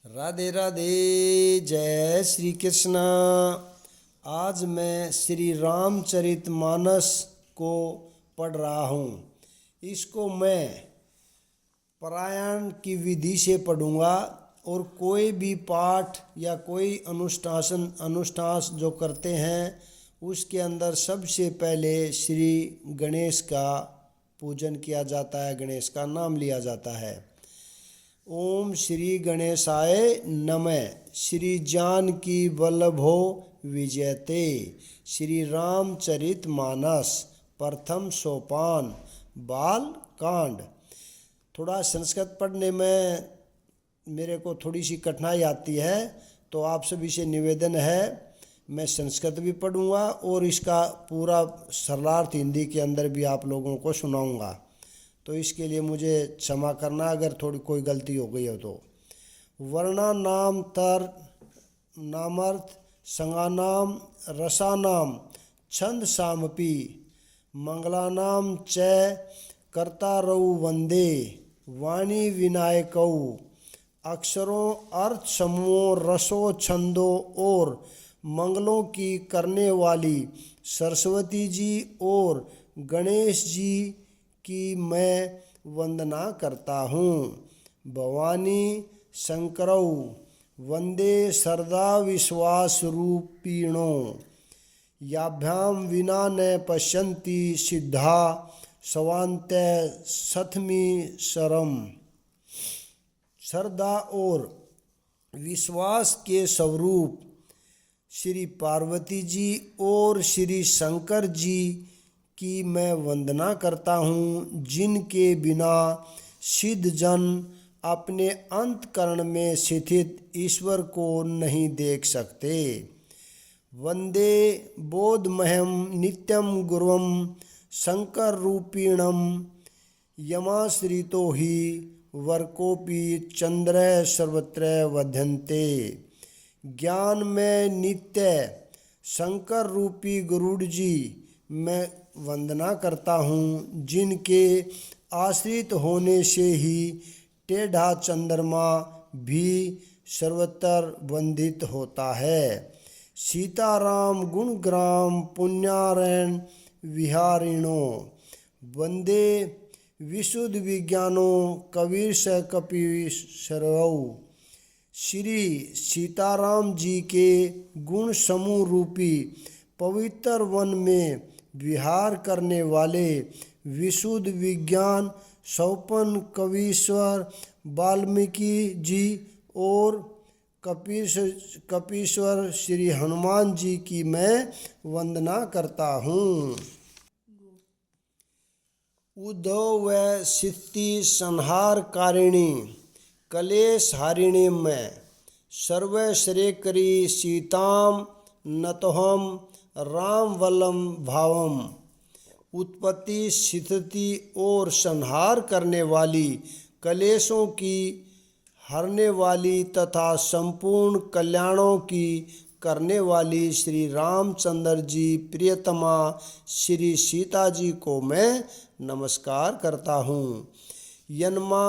राधे राधे। जय श्री कृष्ण। आज मैं श्री रामचरितमानस को पढ़ रहा हूँ। इसको मैं पारायण की विधि से पढ़ूंगा और कोई भी पाठ या कोई अनुष्ठान जो करते हैं उसके अंदर सबसे पहले श्री गणेश का पूजन किया जाता है, गणेश का नाम लिया जाता है। ओम श्री गणेशाय नमः। श्री जानकी वल्लभो विजयते। श्री रामचरितमानस प्रथम सोपान बाल कांड। थोड़ा संस्कृत पढ़ने में मेरे को थोड़ी सी कठिनाई आती है, तो आप सभी से निवेदन है मैं संस्कृत भी पढ़ूंगा और इसका पूरा सरलार्थ हिंदी के अंदर भी आप लोगों को सुनाऊंगा। तो इसके लिए मुझे क्षमा करना अगर थोड़ी कोई गलती हो गई हो तो। वर्णा नाम तर नामर्थ संगानाम रसानाम छंद सामपि मंगलानाम च कर्तारौ वंदे वाणी विनायकौ। अक्षरों अर्थ समूहों रसों छंदों और मंगलों की करने वाली सरस्वती जी और गणेश जी की मैं वंदना करता हूँ। भवानी शंकरौ वंदे श्रद्धा विश्वास रूपिणो। याभ्याम विना न पश्यन्ति सिद्धा स्वान्ते सथमी शरम। श्रद्धा और विश्वास के स्वरूप श्री पार्वती जी और श्री शंकर जी की मैं वंदना करता हूँ, जिनके बिना सिद्ध जन अपने अंतकरण में स्थित ईश्वर को नहीं देख सकते। वंदे बोधमहम नित्यम गुरुम शंकर रूपिणम। यमाश्रितो ही वर्कोपि चंद्र सर्वत्र वध्यन्ते। ज्ञान में नित्य शंकर रूपी गरुड़ जी मैं वंदना करता हूँ, जिनके आश्रित होने से ही टेढ़ा चंद्रमा भी सर्वत्र वंदित होता है। सीताराम गुणग्राम पुण्यारण विहारिणो। वंदे विशुद्ध विज्ञानो कबीर कपीश्वरौ। श्री सीताराम जी के गुण समूह रूपी पवित्र वन में विहार करने वाले विशुद्ध विज्ञान सौपन कवीश्वर वाल्मीकि जी और कपीश्वर श्री हनुमान जी की मैं वंदना करता हूँ। उद्धव व सिद्धि संहारकारिणी कलेश हारिणी में सर्वश्रेयकरी सीताम नतोहम राम वल्लम भावम। उत्पत्ति स्थिति और संहार करने वाली कलेशों की हरने वाली तथा संपूर्ण कल्याणों की करने वाली श्री रामचंद्र जी प्रियतमा श्री सीता जी को मैं नमस्कार करता हूँ। यन्मा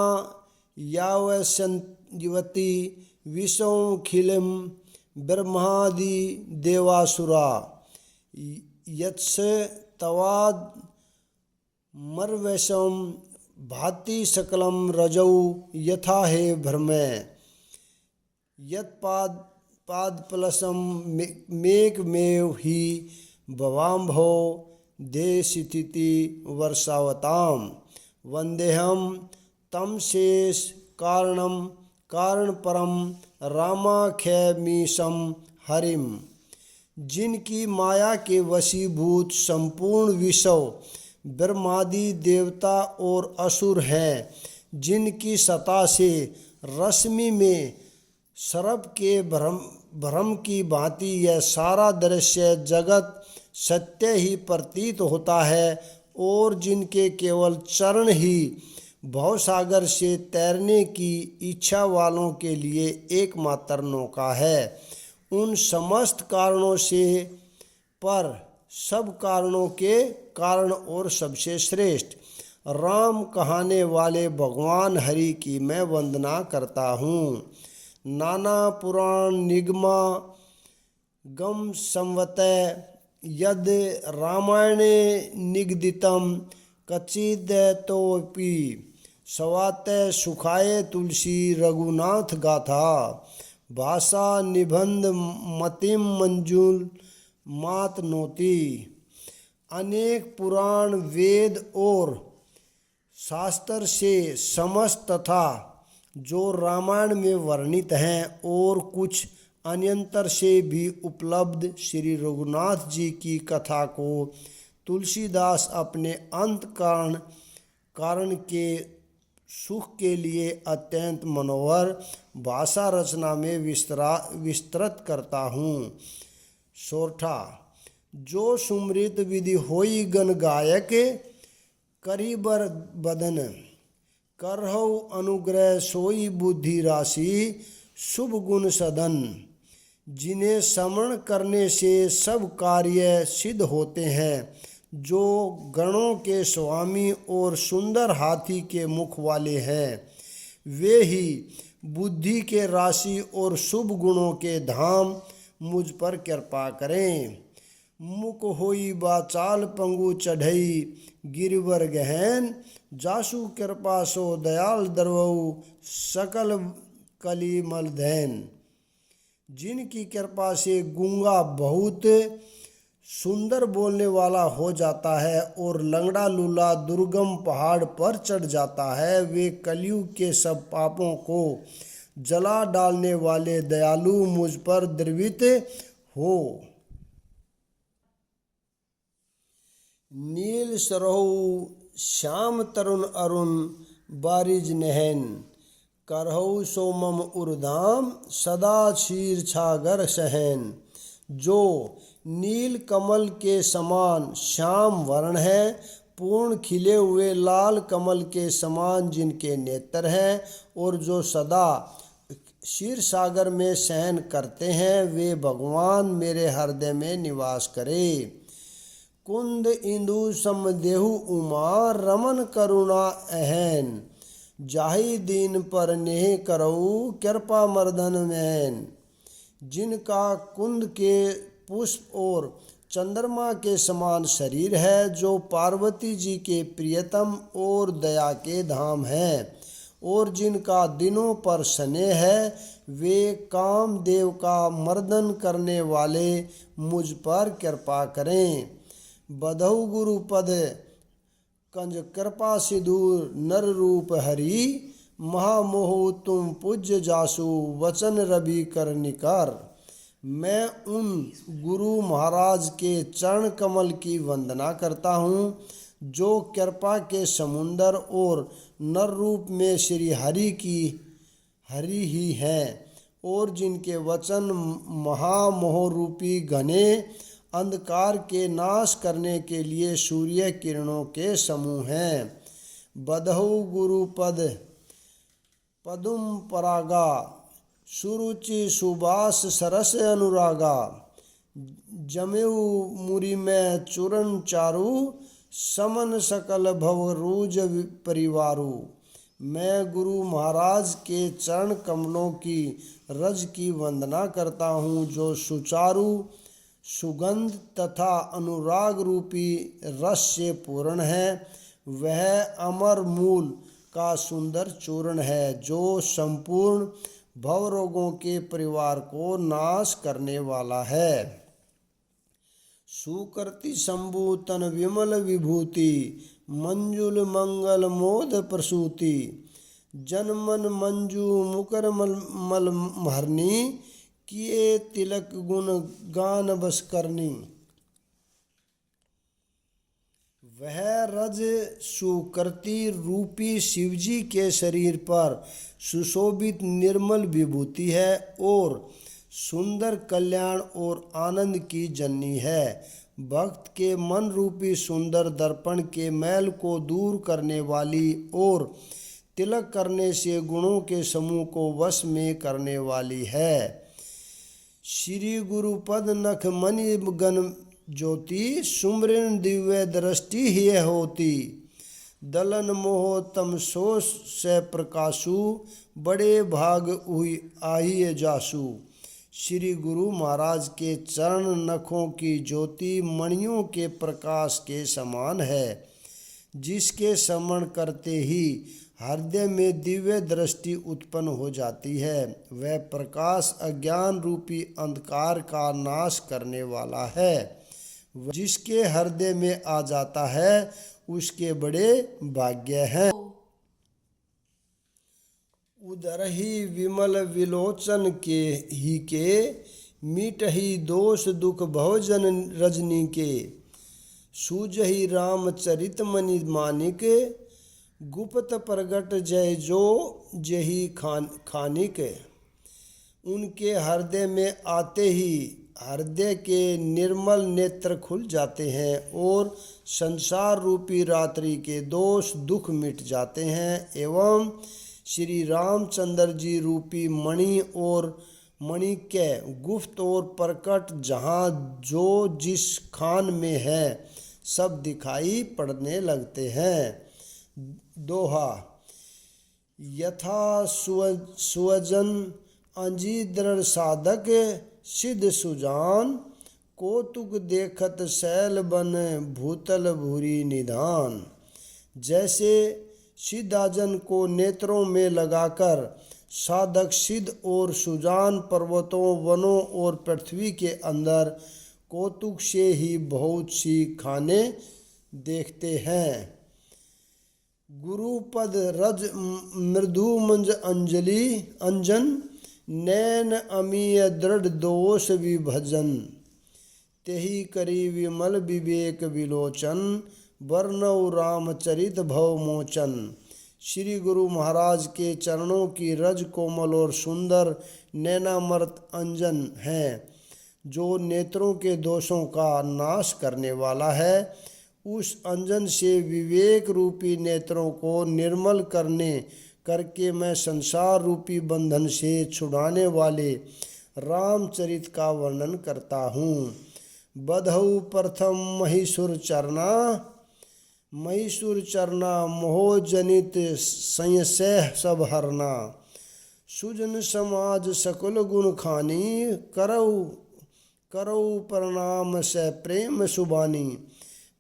यावसंयुवती विश्वखिलम ब्रह्मादि देवासुरा। यत्स तवाद मर्वशम भाति सकलम रजौ यथा हे भ्रमे। यत्पाद पादपलसम मेघमेव ही भवाम्भो देशिति वर्षावताम। वंदेहम तम शेष कारणम कारणपरम रामाख्यमीशम हरिम। जिनकी माया के वशीभूत संपूर्ण विश्व ब्रह्मादि देवता और असुर हैं, जिनकी सता से रश्मि में सर्प के भ्रम की भांति यह सारा दृश्य जगत सत्य ही प्रतीत होता है और जिनके केवल चरण ही भवसागर से तैरने की इच्छा वालों के लिए एकमात्र नौका है। उन समस्त कारणों से पर सब कारणों के कारण और सबसे श्रेष्ठ राम कहाने वाले भगवान हरि की मैं वंदना करता हूँ। नाना पुराण निगमा गम संवतय यद रामायणे निगदितम कचिदतोपि सवातय सुखाय तुलसी रघुनाथ गाथा भाषा निबंध मतिम मंजुल मात नोती। अनेक पुराण वेद और शास्त्र से समस्त तथा जो रामायण में वर्णित हैं और कुछ अन्यंतर से भी उपलब्ध श्री रघुनाथ जी की कथा को तुलसीदास अपने अंत कारण के सुख के लिए अत्यंत मनोहर भाषा रचना में विस्तृत करता हूँ। सोरठा जो सुमृत विधि होई गण गायक करी बर बदन करहु अनुग्रह सोई बुद्धि राशि शुभ गुण सदन। जिन्हें स्मरण करने से सब कार्य सिद्ध होते हैं, जो गणों के स्वामी और सुंदर हाथी के मुख वाले हैं, वे ही बुद्धि के राशि और शुभ गुणों के धाम मुझ पर कृपा करें। मुख होई बाचाल पंगु चढ़ई गिरिवर गहन जासु कृपा सो दयाल दरवऊ सकल कली मलधैन। जिनकी कृपा से गूंगा बहुत सुंदर बोलने वाला हो जाता है और लंगड़ा लूला दुर्गम पहाड़ पर चढ़ जाता है, वे कलयुग के सब पापों को जला डालने वाले दयालु मुझ पर द्रवित हो। नील सरहु श्याम तरुण अरुण बारिज नहन करहु सोमम उर्धाम सदा क्षीर छागर सहन। जो नील कमल के समान श्याम वर्ण है, पूर्ण खिले हुए लाल कमल के समान जिनके नेत्र हैं और जो सदा क्षीर सागर में शयन करते हैं, वे भगवान मेरे हृदय में निवास करे। कुंद इंदु समदेहु उमा रमन करुणा अहन जाहि दीन पर नेह करऊ कृपा मर्दन मैन। जिनका कुंद के पुष्प और चंद्रमा के समान शरीर है, जो पार्वती जी के प्रियतम और दया के धाम है, और जिनका दिनों पर स्नेह है, वे कामदेव का मर्दन करने वाले मुझ पर कृपा करें। बधऊ गुरु पद कंज कृपा सिधूर नर रूप हरि महामोह तुम पूज्य जासु वचन रवि कर निकर। मैं उन गुरु महाराज के चरण कमल की वंदना करता हूँ, जो कृपा के समुंदर और नर रूप में श्री हरि ही हैं, और जिनके वचन महामोह रूपी घने अंधकार के नाश करने के लिए सूर्य किरणों के समूह हैं। बधऊ गुरु पदुम परागा सुरुचि सुबास सरस अनुरागा। जमेऊ मुरी में चूरन चारु समन सकल भवरूज परिवारु। मैं गुरु महाराज के चरण कमलों की रज की वंदना करता हूँ, जो सुचारु सुगंध तथा अनुराग रूपी रस से पूर्ण है। वह अमर मूल का सुंदर चूर्ण है, जो संपूर्ण भवरोगों के परिवार को नाश करने वाला है। सुकृति शंभु तन विमल विभूति मंजुल मंगल मोद प्रसूति। जनमन मंजू मुकर मल महरनी किए तिलक गुण गान बस करनी। वह रज सुकृति रूपी शिवजी के शरीर पर सुशोभित निर्मल विभूति है और सुंदर कल्याण और आनंद की जननी है। भक्त के मन रूपी सुंदर दर्पण के मैल को दूर करने वाली और तिलक करने से गुणों के समूह को वश में करने वाली है। श्री गुरुपद नख मणि गण ज्योति सुमृन दिव्य दृष्टि ही होती। दलन मोह तम सो से प्रकाशु, बड़े भाग हुई आही जासु। श्री गुरु महाराज के चरण नखों की ज्योति मणियों के प्रकाश के समान है, जिसके स्मरण करते ही हृदय में दिव्य दृष्टि उत्पन्न हो जाती है। वह प्रकाश अज्ञान रूपी अंधकार का नाश करने वाला है। जिसके हृदय में आ जाता है उसके बड़े भाग्य हैं। उधर ही विमल विलोचन के मीट ही दोष दुख भवजन रजनी के। सूझहि रामचरित मणि मानिक, गुप्त प्रगट जय जो जही खानिक। उनके हृदय में आते ही हृदय के निर्मल नेत्र खुल जाते हैं और संसार रूपी रात्रि के दोष दुख मिट जाते हैं, एवं श्री रामचंद्र जी रूपी मणि और मणिक्य गुप्त और प्रकट जहाँ जो जिस खान में है सब दिखाई पड़ने लगते हैं। दोहा। यथा सुवजन अंजी दृढ़ साधक, सिद्ध सुजान, कौतुक देखत शैल बन भूतल भूरी निधान। जैसे सिद्धाजन को नेत्रों में लगाकर साधक सिद्ध और सुजान पर्वतों वनों और पृथ्वी के अंदर कौतुक से ही बहुत सी खाने देखते हैं। गुरुपद रज मृदु मंज अंजलि अंजन, नैन अमीय दृढ़ दोष विभजन। तेहि करी विमल विवेक विलोचन, वर्णव रामचरित भव मोचन। श्री गुरु महाराज के चरणों की रज कोमल और सुंदर नैनामृत अंजन है, जो नेत्रों के दोषों का नाश करने वाला है। उस अंजन से विवेक रूपी नेत्रों को निर्मल करके मैं संसार रूपी बंधन से छुड़ाने वाले रामचरित का वर्णन करता हूँ। बधऊ प्रथम महिषुर चरना, महिषुर चरना मोह जनित संशय सब हरना। सुजन समाज सकुल गुण खानी, करऊ प्रणाम से प्रेम सुबानी।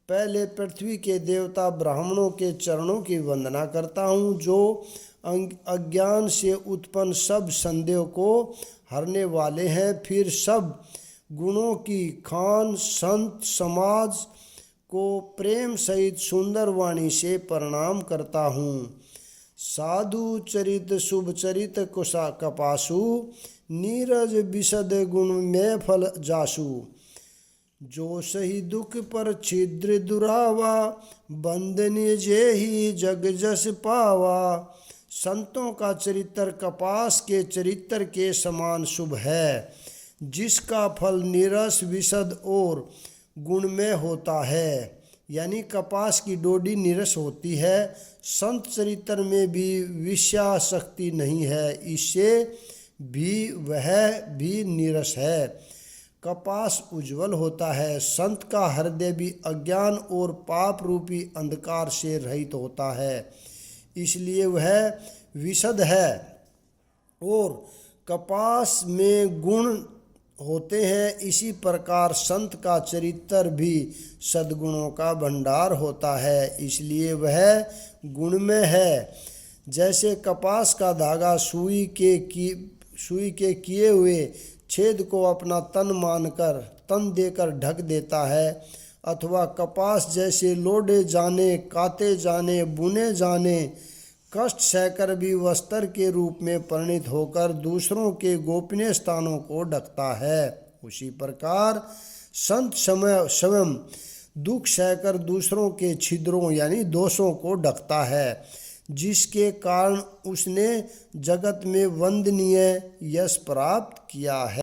पहले पृथ्वी के देवता ब्राह्मणों के चरणों की वंदना करता हूँ, जो अज्ञान से उत्पन्न सब संदेह को हरने वाले हैं। फिर सब गुणों की खान संत समाज को प्रेम सहित सुंदर वाणी से प्रणाम करता हूँ। साधु चरित शुभ चरित कुशा कपासु, नीरज विशद गुण में फल जासु। जो सही दुख पर छिद्र दुरावा, बंदनीय जे ही जग जस पावा। संतों का चरित्र कपास के चरित्र के समान शुभ है, जिसका फल नीरस विशद और गुणमय होता है। यानी कपास की डोडी नीरस होती है। संत चरित्र में भी विषया शक्ति नहीं है, इससे भी वह भी नीरस है। कपास उज्जवल होता है। संत का हृदय भी अज्ञान और पाप रूपी अंधकार से रहित होता है, इसलिए वह विशद है। और कपास में गुण होते हैं, इसी प्रकार संत का चरित्र भी सद्गुणों का भंडार होता है, इसलिए वह गुणमय है। जैसे कपास का धागा सुई के किए हुए छेद को अपना तन देकर ढक देता है, अथवा कपास जैसे लोडे जाने, काते जाने, बुने जाने, कष्ट सहकर भी वस्त्र के रूप में परिणित होकर दूसरों के गोपनीय स्थानों को ढकता है, उसी प्रकार संत स्वयं दुख सहकर दूसरों के छिद्रों यानी दोषों को ढकता है, जिसके कारण उसने जगत में वंदनीय यश प्राप्त किया है।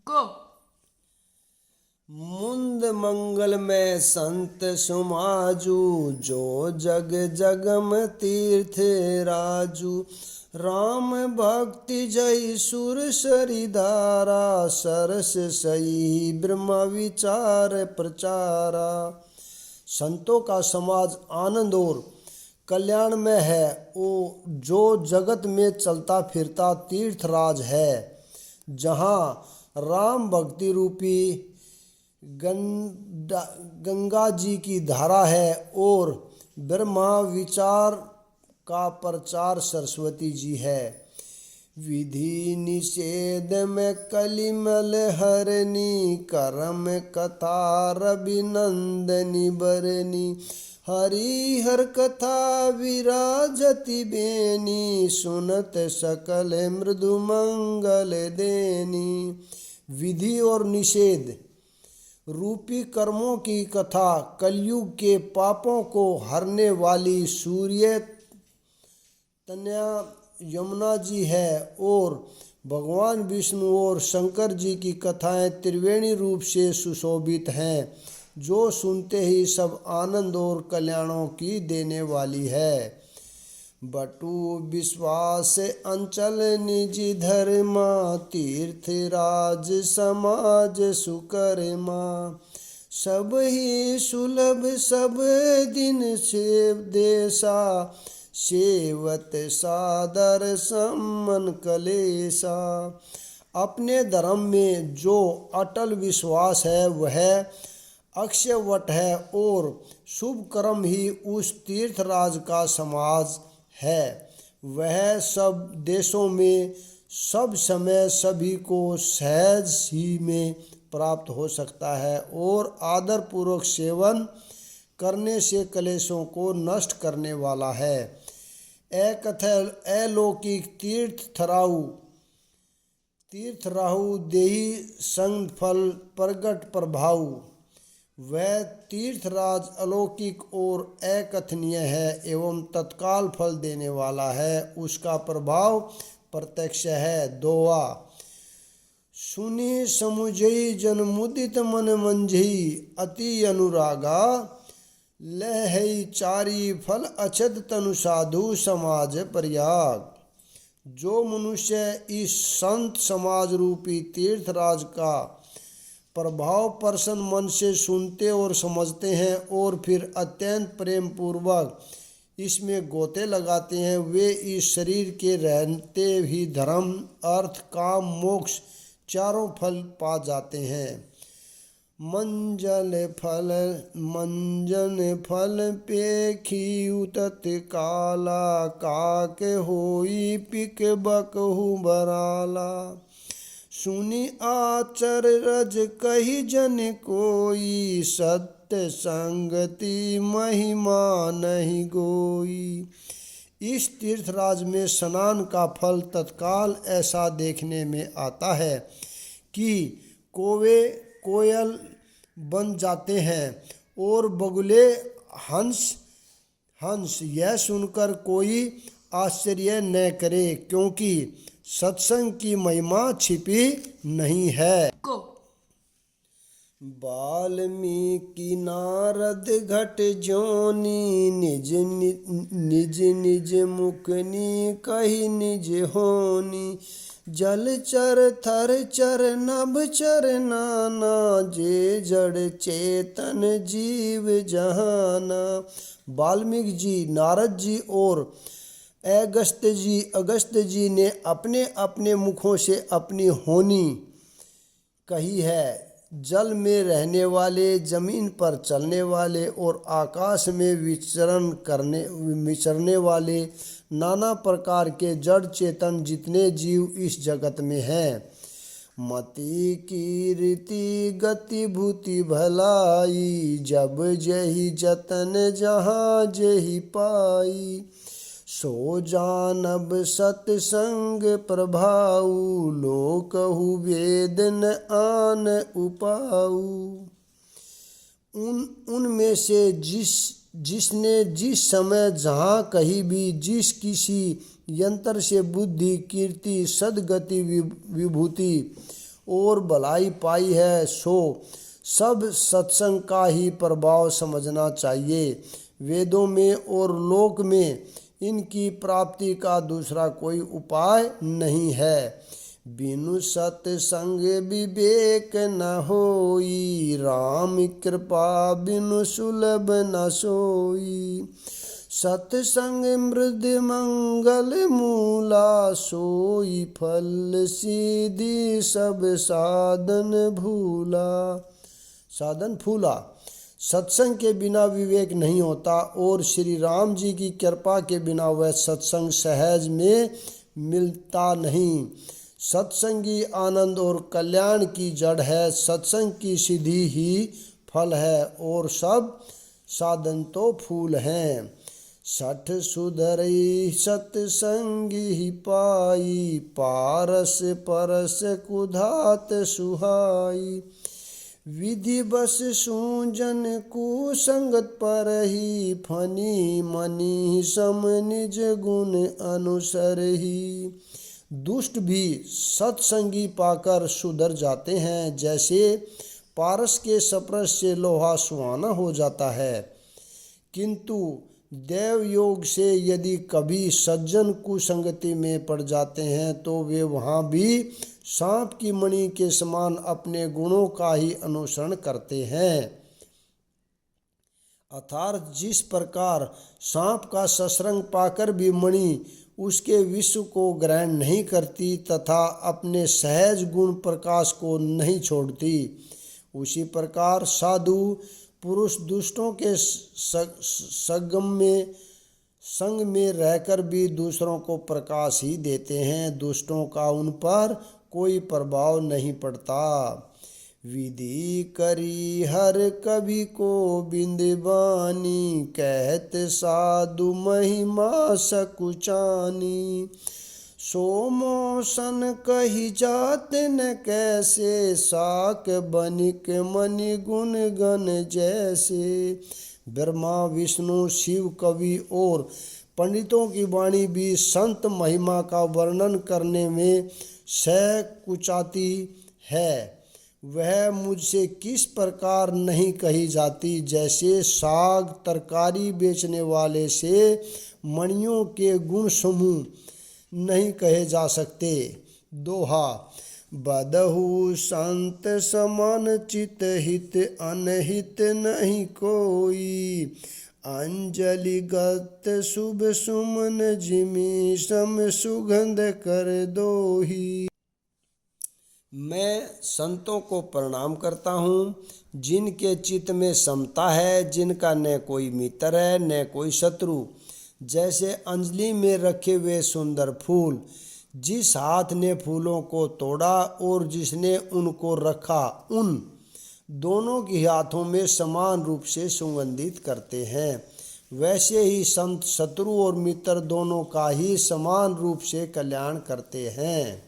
मुंद मंगल में संत सुमाजू, जो जग जगम तीर्थ राजू। राम भक्ति जय सुर सरिधारा, सरस सही ब्रह्म विचार प्रचारा। संतों का समाज आनंद और कल्याण में है, वो जो जगत में चलता फिरता तीर्थराज है, जहाँ राम भक्ति रूपी गंगा जी की धारा है और ब्रह्मा विचार का प्रचार सरस्वती जी है। विधि निषेध में कलिमल हरनी, करम कथा रविनंदनी बरनी, हरिहर कथा विराजति बेनी, सुनत सकल मृदु मंगल देनी। विधि और निषेध रूपी कर्मों की कथा कलयुग के पापों को हरने वाली सूर्य तनया यमुना जी है और भगवान विष्णु और शंकर जी की कथाएं त्रिवेणी रूप से सुशोभित हैं, जो सुनते ही सब आनंद और कल्याणों की देने वाली है। बटु विश्वास अंचल निज धर्मा, तीर्थ राज समाज सुकर्मा, सब ही सुलभ सब दिन से देसा, सेवत सादर सम्मन कलेसा। अपने धर्म में जो अटल विश्वास है वह अक्षयवट है और शुभ कर्म ही उस तीर्थराज का समाज है। वह सब देशों में सब समय सभी को सहज ही में प्राप्त हो सकता है और आदर पूर्वक सेवन करने से कलेशों को नष्ट करने वाला है। अलौकिक तीर्थ राहु देहि संग फल प्रगट प्रभाव। वह तीर्थराज अलौकिक और अकथनीय है एवं तत्काल फल देने वाला है, उसका प्रभाव प्रत्यक्ष है। दोहा सुनी समुझई जन मुदित मन मंझई, अति अनुरागा लहई चारी फल अछत तनु साधु समाज प्रयाग। जो मनुष्य इस संत समाज रूपी तीर्थराज का प्रभाव प्रसन्न मन से सुनते और समझते हैं और फिर अत्यंत प्रेम पूर्वक इसमें गोते लगाते हैं, वे इस शरीर के रहते ही धर्म अर्थ काम मोक्ष चारों फल पा जाते हैं। मंजन फल पेखी तत्काला, काक होई पिक बकहु बराला। सुनी आचर रज कही जन कोई, सत्य संगति महिमा नहीं गोई। इस तीर्थराज में स्नान का फल तत्काल ऐसा देखने में आता है कि कौवे कोयल बन जाते हैं और बगुले हंस। यह सुनकर कोई आश्चर्य न करे, क्योंकि सत्संग की महिमा छिपी नहीं है। वाल्मीकि नारद घट जोनी, निज मुखनी कही निज होनी। जल चर थर चर नभ चर नाना, जे जड़ चेतन जीव जहाना। वाल्मीकि जी, नारद जी और अगस्त्य जी ने अपने अपने मुखों से अपनी होनी कही है। जल में रहने वाले, जमीन पर चलने वाले और आकाश में विचरने वाले नाना प्रकार के जड़ चेतन जितने जीव इस जगत में हैं। मति कीर्ति गति भूति भलाई, जब जही जतन जहाँ जही पाई। सो जानब सत्संग प्रभाऊ, लोकहु वेद न आन उपाऊ। उनमें से जिसने जिस समय जहाँ कहीं भी जिस किसी यंत्र से बुद्धि कीर्ति सद्गति विभूति और भलाई पाई है, सो सब सत्संग का ही प्रभाव समझना चाहिए। वेदों में और लोक में इनकी प्राप्ति का दूसरा कोई उपाय नहीं है। बिनु सत्संग विवेक न होई, राम कृपा बिनु सुलभ न सोई। सत्संग मृद मंगल मूला, सोई फल सीधी सब साधन भूला। साधन फूला। सत्संग के बिना विवेक नहीं होता और श्री राम जी की कृपा के बिना वह सत्संग सहज में मिलता नहीं। सत्संगी आनंद और कल्याण की जड़ है, सत्संग की सिद्धि ही फल है और सब साधन तो फूल हैं। सठ सुधरई सत्संगी ही पाई, पारस परस कुधात सुहाई। विधि बस सूजन कुसंगत पर ही, फनी मनी सम निज गुण अनुसर ही। दुष्ट भी सत्संगी पाकर सुधर जाते हैं, जैसे पारस के स्पर्श से लोहा सुहाना हो जाता है। किंतु देव योग से यदि कभी सज्जन कुसंगति में पड़ जाते हैं तो वे वहाँ भी सांप की मणि के समान अपने गुणों का ही अनुसरण करते हैं। अर्थात जिस प्रकार सांप का सशरंग पाकर भी मणि उसके विश्व को ग्रहण नहीं करती तथा अपने सहज गुण प्रकाश को नहीं छोड़ती, उसी प्रकार साधु पुरुष दुष्टों के संग में रहकर भी दूसरों को प्रकाश ही देते हैं, दुष्टों का उन पर कोई प्रभाव नहीं पड़ता। विधि करी हर कवि को बिंदवानी, कहत साधु महिमा सकुचानी। सोमोसन कही जात न कैसे, साक बनिक मनि गुण गण जैसे। ब्रह्मा विष्णु शिव कवि और पंडितों की वाणी भी संत महिमा का वर्णन करने में सकुचाती है, वह मुझसे किस प्रकार नहीं कही जाती, जैसे साग तरकारी बेचने वाले से मणियों के गुण समूह नहीं कहे जा सकते। दोहा। बदहु संत समान चित हित, अनहित नहीं कोई। अंजलि गत शुभ सुमन, जिमी सम सुगंध कर दोही। मैं संतों को प्रणाम करता हूँ जिनके चित्त में समता है, जिनका न कोई मित्र है न कोई शत्रु। जैसे अंजलि में रखे हुए सुंदर फूल, जिस हाथ ने फूलों को तोड़ा और जिसने उनको रखा, उन दोनों के हाथों में समान रूप से सुगंधित करते हैं, वैसे ही संत शत्रु और मित्र दोनों का ही समान रूप से कल्याण करते हैं।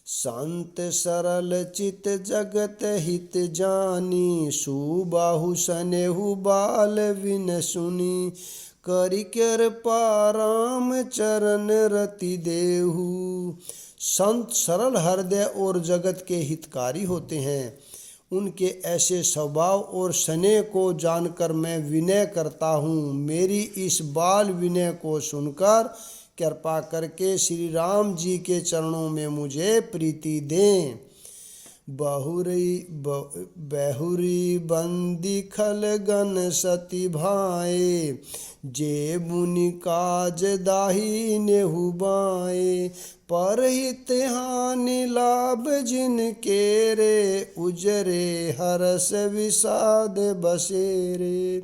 संत सरल चित जगत हित जानी, सुबाहु सनेहु बाल विन सुनी। करि कृपा राम चरण रति देहु। संत सरल हृदय और जगत के हितकारी होते हैं, उनके ऐसे स्वभाव और स्नेह को जानकर मैं विनय करता हूँ। मेरी इस बाल विनय को सुनकर कृपा करके श्री राम जी के चरणों में मुझे प्रीति दें। बहुरी बंदी खलगन सती भाए, जे मुनि काज दाही नेहु बाए। परहित हानि लाभ जिनके रे, उजरे हरस विषाद बसेरे।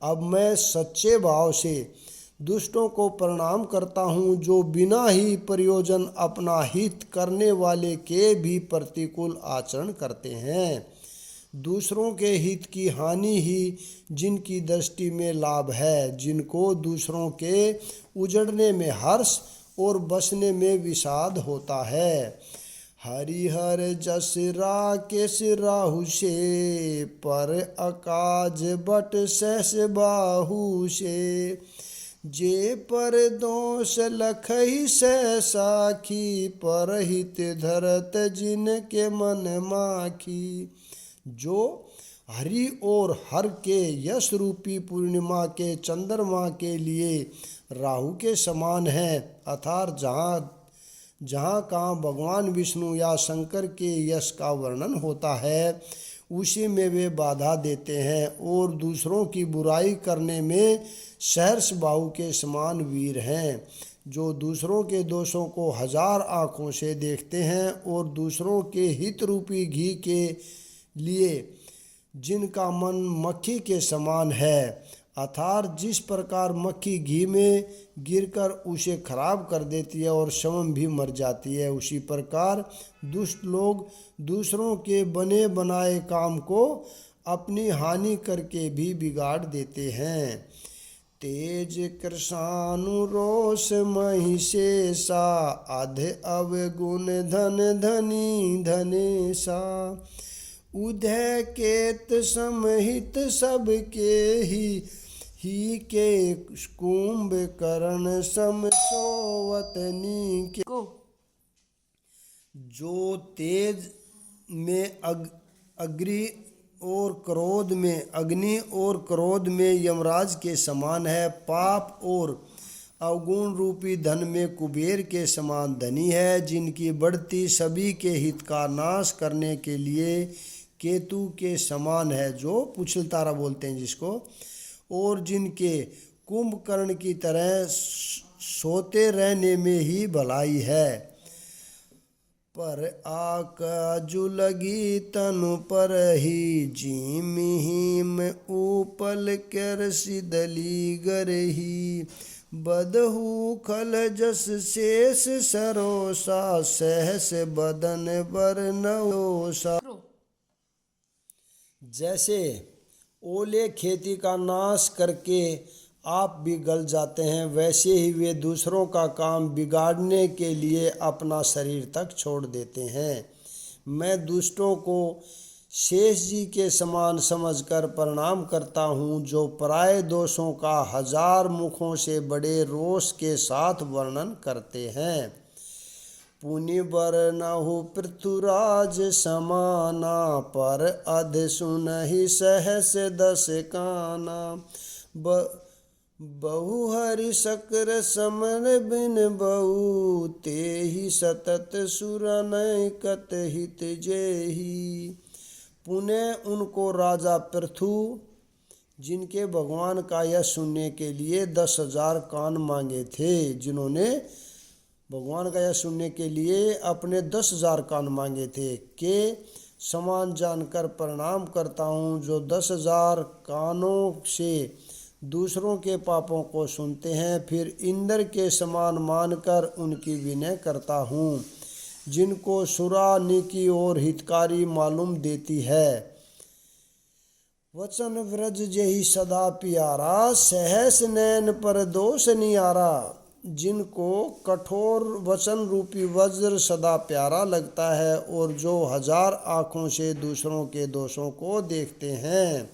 अब मैं सच्चे भाव से दुष्टों को प्रणाम करता हूँ, जो बिना ही प्रयोजन अपना हित करने वाले के भी प्रतिकूल आचरण करते हैं। दूसरों के हित की हानि ही जिनकी दृष्टि में लाभ है, जिनको दूसरों के उजड़ने में हर्ष और बसने में विषाद होता है। हरिहर जस राकेश राहु से, पर अकाज बट सहस बाहु से। जे पर दोष लखई से साखी, परहित धरत जिनके मन माखी। जो हरि और हर के यश रूपी पूर्णिमा के चंद्रमा के लिए राहु के समान है, अर्थात जहाँ कहाँ भगवान विष्णु या शंकर के यश का वर्णन होता है, उसी में वे बाधा देते हैं और दूसरों की बुराई करने में सहर्ष बाहु के समान वीर हैं, जो दूसरों के दोषों को 1000 आँखों से देखते हैं और दूसरों के हित रूपी घी के लिए जिनका मन मक्खी के समान है, अर्थात जिस प्रकार मक्खी घी में गिरकर उसे खराब कर देती है और स्वयं भी मर जाती है, उसी प्रकार दुष्ट लोग दूसरों के बने बनाए काम को अपनी हानि करके भी बिगाड़ देते हैं। तेज कृशानुरोष महिषेशा अध अवगुण धन धनी धनेशा, उदय केत समहित सबके ही के कुंभकर्ण सम सोवतनी के को, जो तेज में अग्नि और क्रोध में यमराज के समान है, पाप और अवगुण रूपी धन में कुबेर के समान धनी है, जिनकी बढ़ती सभी के हित का नाश करने के लिए केतु के समान है, जो पुछल तारा बोलते हैं जिसको, और जिनके कुंभकर्ण की तरह सोते रहने में ही भलाई है। पर आकाजु लगी तनु पर ही जीम हिम ऊपल कर सिदली गरही, बदहु खल जस शेष सरोसा सहस बदन बरनोसा। जैसे ओले खेती का नाश करके आप भी गल जाते हैं, वैसे ही वे दूसरों का काम बिगाड़ने के लिए अपना शरीर तक छोड़ देते हैं। मैं दुष्टों को शेष जी के समान समझकर प्रणाम करता हूँ, जो पराये दोषों का 1000 मुखों से बड़े रोष के साथ वर्णन करते हैं। पुनि बरनहु पृथुराज समाना, पर अध सुनहि सहस 10 काना, बहु हरि शक्र समर बिन बहु, तेहि सतत सुरनैकत हित जेहि। पुनः उनको राजा पृथु, जिनके भगवान का यश सुनने के लिए 10,000 कान मांगे थे, जिन्होंने भगवान का यश सुनने के लिए अपने 10,000 कान मांगे थे, के समान जानकर प्रणाम करता हूँ, जो 10,000 कानों से दूसरों के पापों को सुनते हैं, फिर इंद्र के समान मानकर उनकी विनय करता हूँ, जिनको सुरा निकी और हितकारी मालूम देती है। वचन व्रज जही सदा प्यारा, सहस नैन पर दोष नियारा, जिनको कठोर वचन रूपी वज्र सदा प्यारा लगता है और जो 1000 आँखों से दूसरों के दोषों को देखते हैं।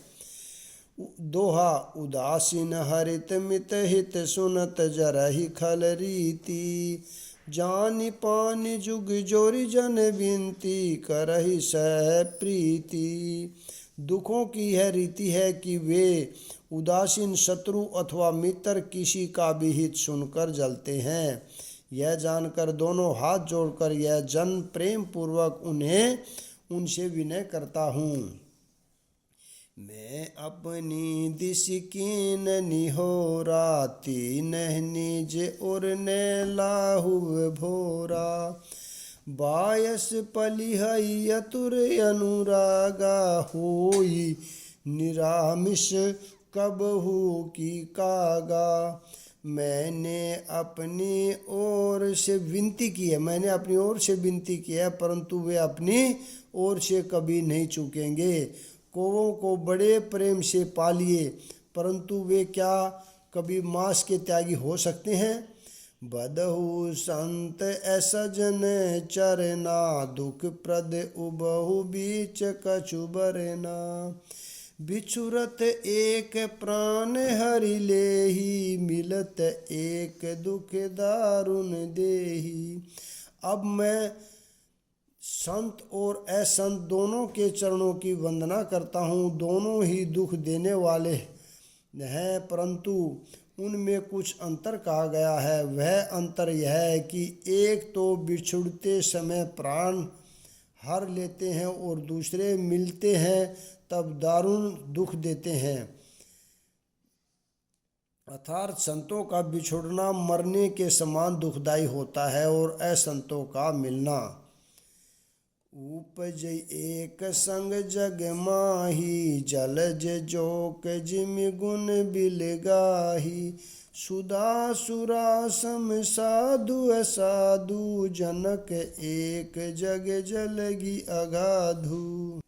दोहा, उदासीन हरित मित हित सुनत जरहि खल रीति, जानि पानि जुग जोरी जन विनती करहि सह प्रीति। दुखों की यह रीति है कि वे उदासीन शत्रु अथवा मित्र किसी का भी हित सुनकर जलते हैं। यह जानकर दोनों हाथ जोड़कर यह जन प्रेम पूर्वक उनसे विनय करता हूँ। मैं अपनी दिश कीन निहोरा, तीन निज उर ने लाहु भोरा, बायस पलिहई अतुर अनुरागा, होई निरामिष कबहू की कागा। मैंने अपनी ओर से विनती की है, परंतु वे अपनी ओर से कभी नहीं चूकेंगे। कौवों को बड़े प्रेम से पालिए, परंतु वे क्या कभी मांस के त्यागी हो सकते हैं। बदहु संत असजन चरना, दुख प्रद उबहु बीच कछु बरना, बिछुरत एक प्राण हरि लेहि, मिलत एक दुख दारुण देहि। अब मैं संत और असंत दोनों के चरणों की वंदना करता हूँ। दोनों ही दुख देने वाले हैं, परंतु उनमें कुछ अंतर कहा गया है। वह अंतर यह है कि एक तो बिछुड़ते समय प्राण हर लेते हैं और दूसरे मिलते हैं तब दारुण दुख देते हैं। अर्थात संतों का बिछुड़ना मरने के समान दुखदाई होता है और असंतों का मिलना। उपज एक संग जग माही, जलज जोक जिम गुण बिलगाही। सुधा सुरा सम साधु असाधु, जनक एक जग जलगी अगाधु।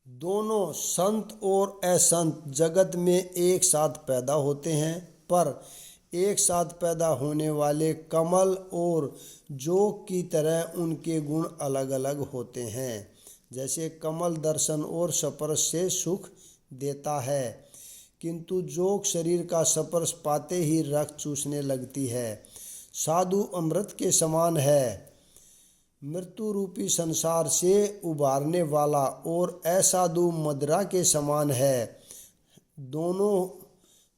दोनों संत और असंत जगत में एक साथ पैदा होते हैं, पर एक साथ पैदा होने वाले कमल और जोग की तरह उनके गुण अलग अलग होते हैं। जैसे कमल दर्शन और स्पर्श से सुख देता है, किंतु जोग शरीर का स्पर्श पाते ही रक्त चूसने लगती है। साधु अमृत के समान है, मृत्यु रूपी संसार से उबारने वाला, और असाधु मदिरा के समान है।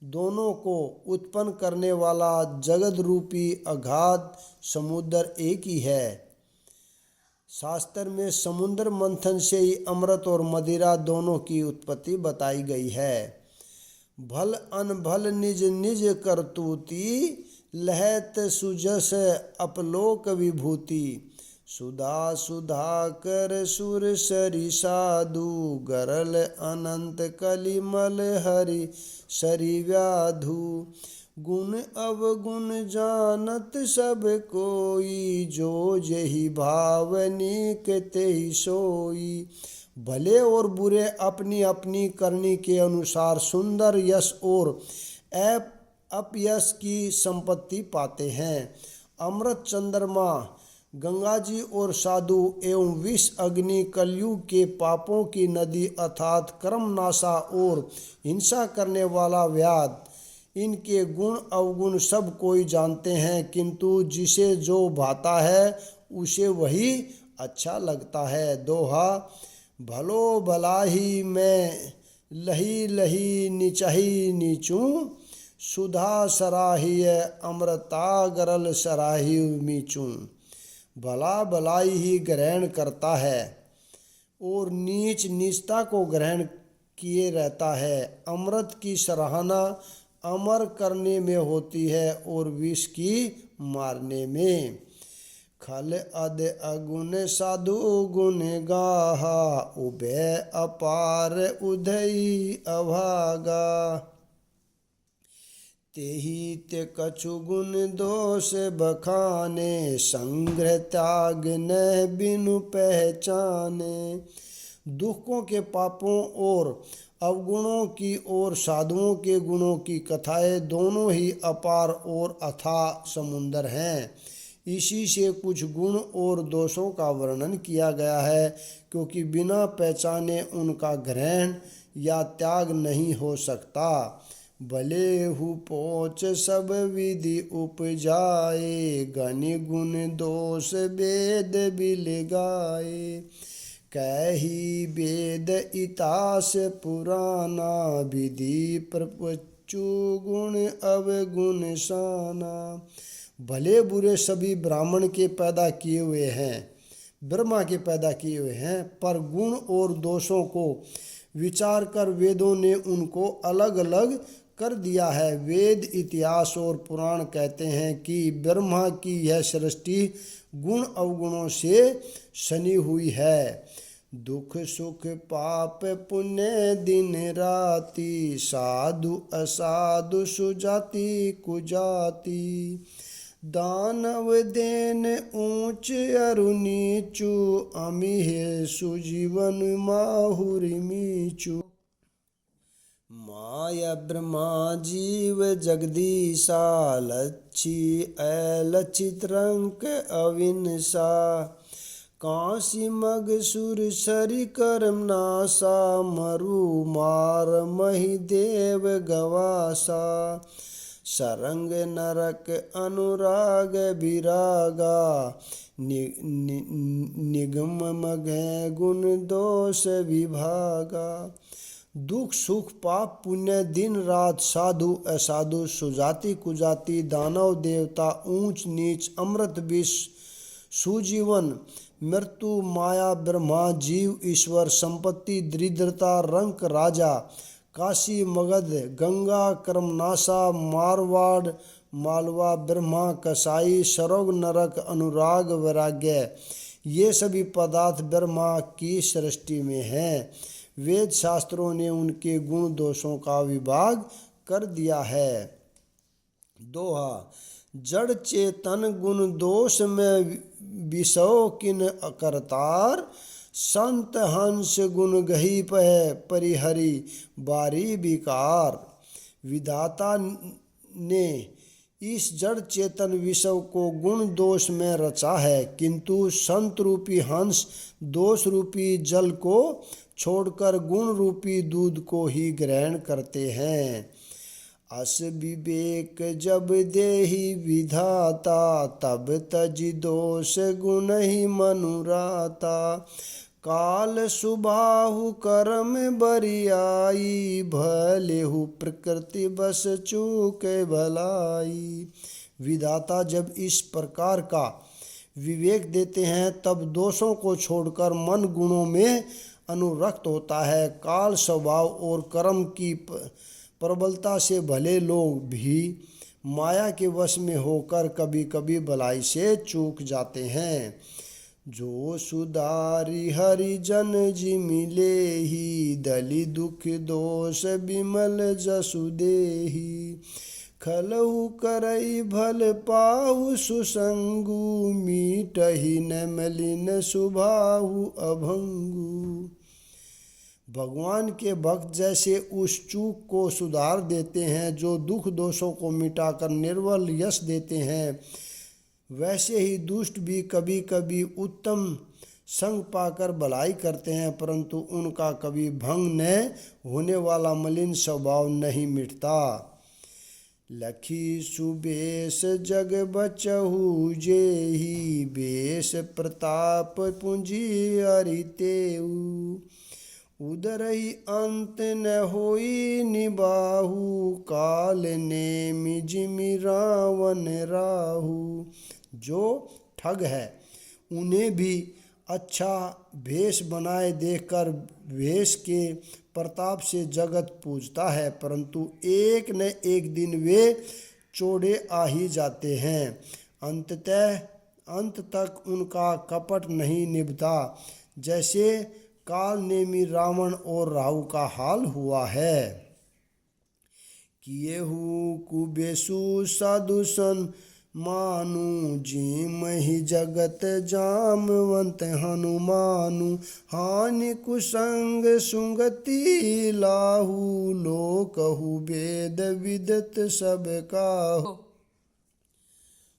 दोनों को उत्पन्न करने वाला जगत रूपी अगाध समुद्र एक ही है। शास्त्र में समुद्र मंथन से ही अमृत और मदिरा दोनों की उत्पत्ति बताई गई है। भल अनभल निज निज करतूती, लहत सुजस अपलोक विभूति। सुधा सुधा कर सुर सरि साधु, गरल अनंत कलिमल हरि सरि व्याधु। गुण अवगुण जानत सब कोई, जो जही भावनिक तेहि सोई। भले और बुरे अपनी अपनी करनी के अनुसार सुंदर यश और अपयश की संपत्ति पाते हैं। अमृत चंद्रमा, गंगा जी और साधु एवं विष अग्नि कलयुग के पापों की नदी अर्थात कर्मनाशा और हिंसा करने वाला व्याध, इनके गुण अवगुण सब कोई जानते हैं, किंतु जिसे जो भाता है उसे वही अच्छा लगता है। दोहा: भलो भलाही में लही लही निचही नीचू, सुधा सराही अमृता गरल सराही मीचू। भला भलाई ही ग्रहण करता है और नीच नीचता को ग्रहण किए रहता है। अमृत की सराहना अमर करने में होती है और विष की मारने में। खल अद अगुण साधु गुण गाहा, उभय अपार उधई अभागा। तेहि ते कछु गुण दोष बखाने, संग्रह त्याग न बिनु पहचाने। दुखों के पापों और अवगुणों की और साधुओं के गुणों की कथाएं दोनों ही अपार और अथाह समुंदर हैं। इसी से कुछ गुण और दोषों का वर्णन किया गया है, क्योंकि बिना पहचाने उनका ग्रहण या त्याग नहीं हो सकता। भले हु पोच सब विधि उपजाए, गनि गुण दोष वेद बिल गाए। कही वेद इतिहास पुराना, विधि प्रपंचु गुण अवगुण साना। भले बुरे सभी ब्राह्मण के पैदा किए हुए हैं, ब्रह्मा के पैदा किए हुए हैं, पर गुण और दोषों को विचार कर वेदों ने उनको अलग अलग कर दिया है। वेद इतिहास और पुराण कहते हैं कि ब्रह्मा की यह सृष्टि गुण अवगुणों से सनी हुई है। दुख सुख पाप पुण्य दिन राति, साधु असाधु सुजाति कुजाति। दानव देन ऊंच अरु नीचु, अमिह सुजीवन माहुरि मीचु। माया ब्रह्मा जीव जगदीशा, लच्छी अलच्छित रंक अविनसा। काशी मग सुर सरि कर्म नासा, मरु मार मही देव गवासा। सरंग नरक अनुराग विरागा, निगम मग गुण दोष विभागा। दुख सुख पाप पुण्य दिन रात, साधु असाधु सुजाति कुजाति, दानव देवता ऊंच नीच, अमृत विष सुजीवन मृत्यु माया ब्रह्मा जीव ईश्वर संपत्ति दरिद्रता रंक राजा काशी मगध गंगा कर्मनाशा मारवाड़ मालवा ब्रह्मा कसाई सरोग नरक अनुराग वैराग्य ये सभी पदार्थ ब्रह्मा की सृष्टि में हैं। वेद शास्त्रों ने उनके गुण दोषों का विभाग कर दिया है। दोहा जड़ चेतन गुण दोष में विषो किन अकरतार संत हंस गुण गही पह परिहरि बारी विकार। विधाता ने इस जड़ चेतन विषय को गुण दोष में रचा है, किंतु संत रूपी हंस दोष रूपी जल को छोड़कर गुण रूपी दूध को ही ग्रहण करते हैं। अस विवेक जब देहि विधाता तब तजि दोष गुण ही मनुराता। काल सुबाहु कर्म बरियाई भलेहु प्रकृति बस चूके भलाई। विधाता जब इस प्रकार का विवेक देते हैं तब दोषों को छोड़कर मन गुणों में अनुरक्त होता है। काल स्वभाव और कर्म की प्रबलता से भले लोग भी माया के वश में होकर कभी कभी भलाई से चूक जाते हैं। जो सुधारी हरिजन जी मिले ही दलि दुख दोष बिमल जसु देही। खलहु करई भल पाहु सुसंगु मीटहि न मलिन सुभाहु अभंगु। भगवान के भक्त जैसे उस चूक को सुधार देते हैं जो दुख दोषों को मिटाकर निर्बल यश देते हैं, वैसे ही दुष्ट भी कभी कभी उत्तम संग पाकर भलाई करते हैं, परंतु उनका कभी भंग न होने वाला मलिन स्वभाव नहीं मिटता। लखी सुबेश जग बचहु जेहि बेश प्रताप पूंजी अरितेउ। उदरहि अंत न होई निबाहु काल नेमि जिमि रावण राहु। जो ठग है उन्हें भी अच्छा भेष बनाए देखकर भेष के प्रताप से जगत पूजता है, परंतु एक न एक दिन वे चोड़े आ ही जाते हैं। अंत तक उनका कपट नहीं निभता, जैसे काल नेमी रावण और राहु का हाल हुआ है। किएहु कुबेसु साधु सन मानु जिम ही जगत जामवंत हनुमानु। हानि कुसंग सुंगति लाहु लोकहु वेद विदत सब काहु।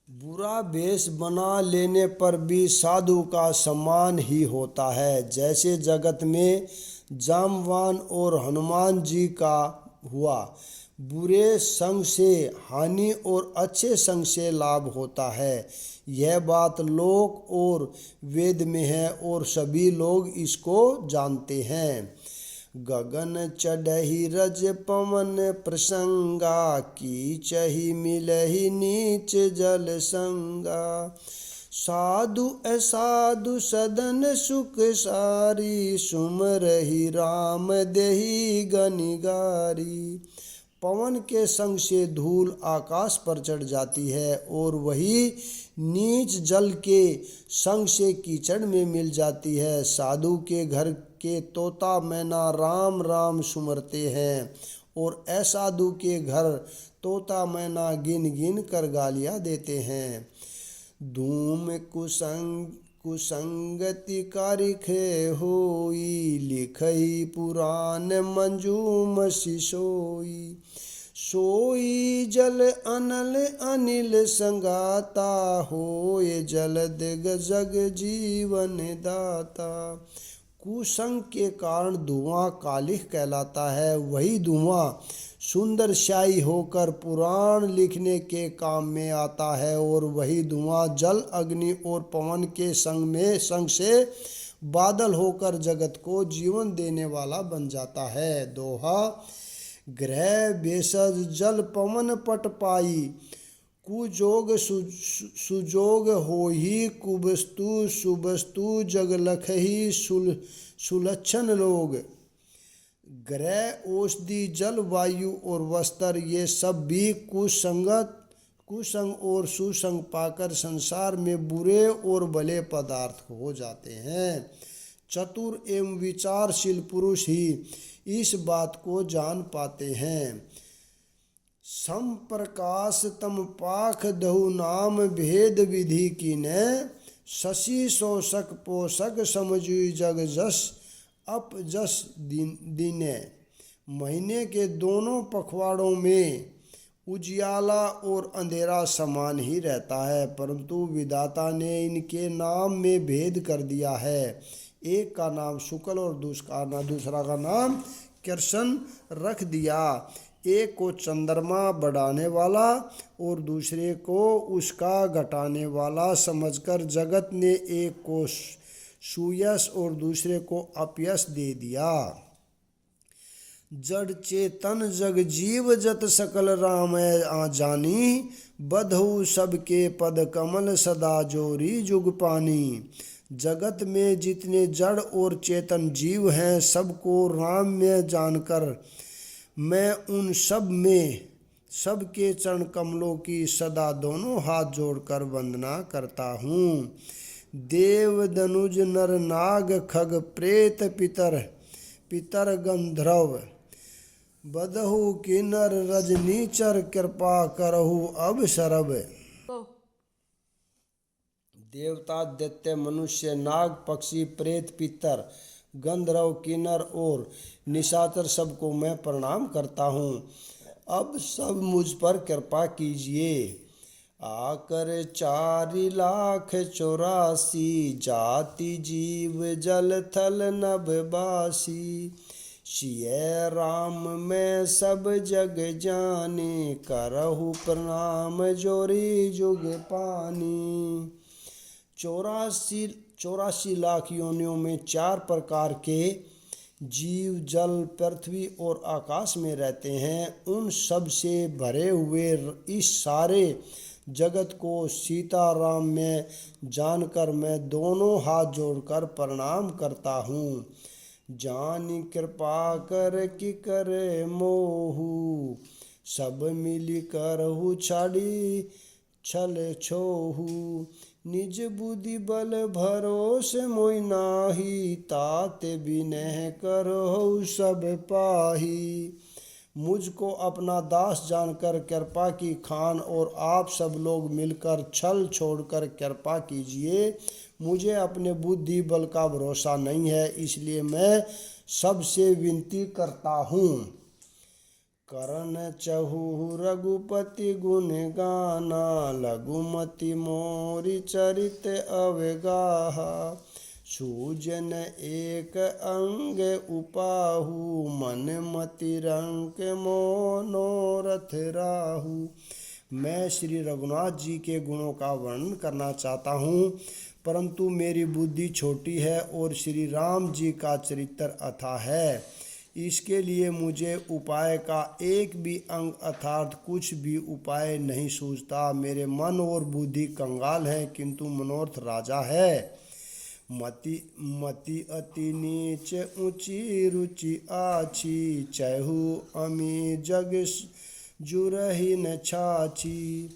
बुरा वेश बना लेने पर भी साधु का सम्मान ही होता है, जैसे जगत में जामवान और हनुमान जी का हुआ। बुरे संग से हानि और अच्छे संग से लाभ होता है, यह बात लोक और वेद में है और सभी लोग इसको जानते हैं। गगन चढ़हि रज पवन प्रसंगा कीचहि मिलहि नीच जल संगा। साधु असाधु सदन सुख सारी सुमरहि राम देहि गनिगारी। पवन के संग से धूल आकाश पर चढ़ जाती है और वही नीच जल के संग से कीचड़ में मिल जाती है। साधु के घर के तोता मैना राम राम सुमरते हैं और असाधु के घर तोता मैना गिन गिन कर गालियाँ देते हैं। धूम कुसंगति कारिखे होई लिखई पुराण मंजूम सिसोई। सोई जल अनल अनिल संगाता होए जलद जग जीवन दाता। कुसंग के कारण धुआं कालिख कहलाता है, वही धुआं सुंदर स्याही होकर पुराण लिखने के काम में आता है और वही धुआं जल अग्नि और पवन के संग से बादल होकर जगत को जीवन देने वाला बन जाता है। दोहा ग्रह बेसज जल पवन पट पाई कुजोग सुजोग होहि कुबस्तु सुबस्तु जग लखहि सुलक्षण लोग। ग्रह औषधि जल वायु और वस्त्र ये सब भी कुसंग और सुसंग पाकर संसार में बुरे और भले पदार्थ हो जाते हैं। चतुर एवं विचारशील पुरुष ही इस बात को जान पाते हैं। सम प्रकाश तम पाख दहु नाम भेद विधि कीने, शशि शोषक पोषक समझुई जग जस अप जस दीने। महीने के दोनों पखवाड़ों में उजियाला और अंधेरा समान ही रहता है, परंतु विधाता ने इनके नाम में भेद कर दिया है। एक का नाम शुक्ल और दूसरा का नाम कृष्ण रख दिया। एक को चंद्रमा बढ़ाने वाला और दूसरे को उसका घटाने वाला समझकर जगत ने एक को सुयश और दूसरे को अपयश दे दिया। जड़ चेतन जग जीव जत सकल राम आ जानी, बधऊ सबके पद कमल सदा जोरी जुग पानी। जगत में जितने जड़ और चेतन जीव हैं सबको राम में जानकर मैं उन सब में सबके चरण कमलों की सदा दोनों हाथ जोड़कर वंदना करता हूँ। देव दनुज नर नाग खग प्रेत पितर गंधर्व, बदहु किन्नर रजनीचर कृपा करहु अब सरब। देवता दैत्य मनुष्य नाग पक्षी प्रेत पितर गंधर्व किन्नर और निशाचर सबको मैं प्रणाम करता हूँ। अब सब मुझ पर कृपा कीजिए। आकर 4,84,000 जाति जीव जल थल नभ बासी। सिय राम मैं सब जग जाने, करहु प्रणाम जोरी जुग पानी। 84 लाख योनियों में 4 प्रकार के जीव जल पृथ्वी और आकाश में रहते हैं। उन सब से भरे हुए इस सारे जगत को सीताराम में जानकर मैं दोनों हाथ जोड़कर प्रणाम करता हूँ। जानी कृपा कर कि करे मोहू, सब मिली करहु छाड़ी छल छोहू। निज बुद्धि बल भरोसे मोई नाही, ताते बिनह करहु सब पाही। मुझको अपना दास जानकर कृपा की खान और आप सब लोग मिलकर छल छोड़कर कृपा कीजिए। मुझे अपने बुद्धि बल का भरोसा नहीं है, इसलिए मैं सबसे विनती करता हूँ। करन चहु रघुपति गुण गाना, लघुमति मोरि चरित अवगाहा। सूजन एक अंग उपाहु, मन मति रंक मनोरथ राहु। मैं श्री रघुनाथ जी के गुणों का वर्णन करना चाहता हूँ, परंतु मेरी बुद्धि छोटी है और श्री राम जी का चरित्र अथाह है। इसके लिए मुझे उपाय का एक भी अंग अर्थात कुछ भी उपाय नहीं सूझता। मेरे मन और बुद्धि कंगाल है, किंतु मनोरथ राजा है। मति अति नीच ऊंची रुचि आछी, चहु अमी जग जुरहि न छाछी।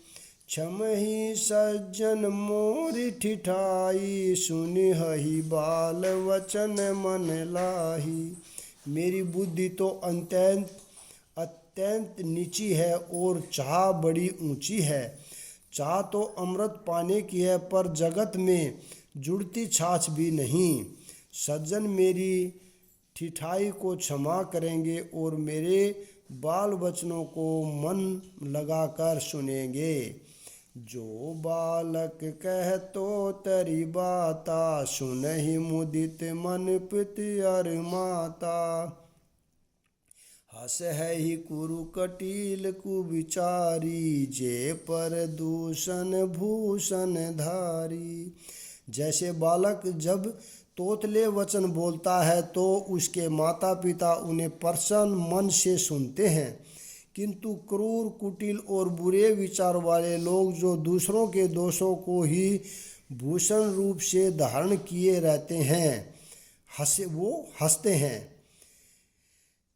क्षमहि सज्जन मोरि ठिठाई, सुनिहि बाल वचन मन लाही। मेरी बुद्धि तो अत्यंत नीची है और चाह बड़ी ऊंची है। चाह तो अमृत पाने की है, पर जगत में जुड़ती छाछ भी नहीं। सज्जन मेरी ठिठाई को क्षमा करेंगे और मेरे बाल वचनों को मन लगाकर सुनेंगे। जो बालक कह तो तरी बाता, सुनहि मुदित मन पिति अर माता। हस है ही कुरु कटील कुविचारी, जे पर दूषण भूषण धारी। जैसे बालक जब तोतले वचन बोलता है तो उसके माता पिता उन्हें प्रसन्न मन से सुनते हैं, किंतु क्रूर, कुटिल और बुरे विचार वाले लोग जो दूसरों के दोषों को ही भूषण रूप से धारण किए रहते हैं, वो हंसते हैं।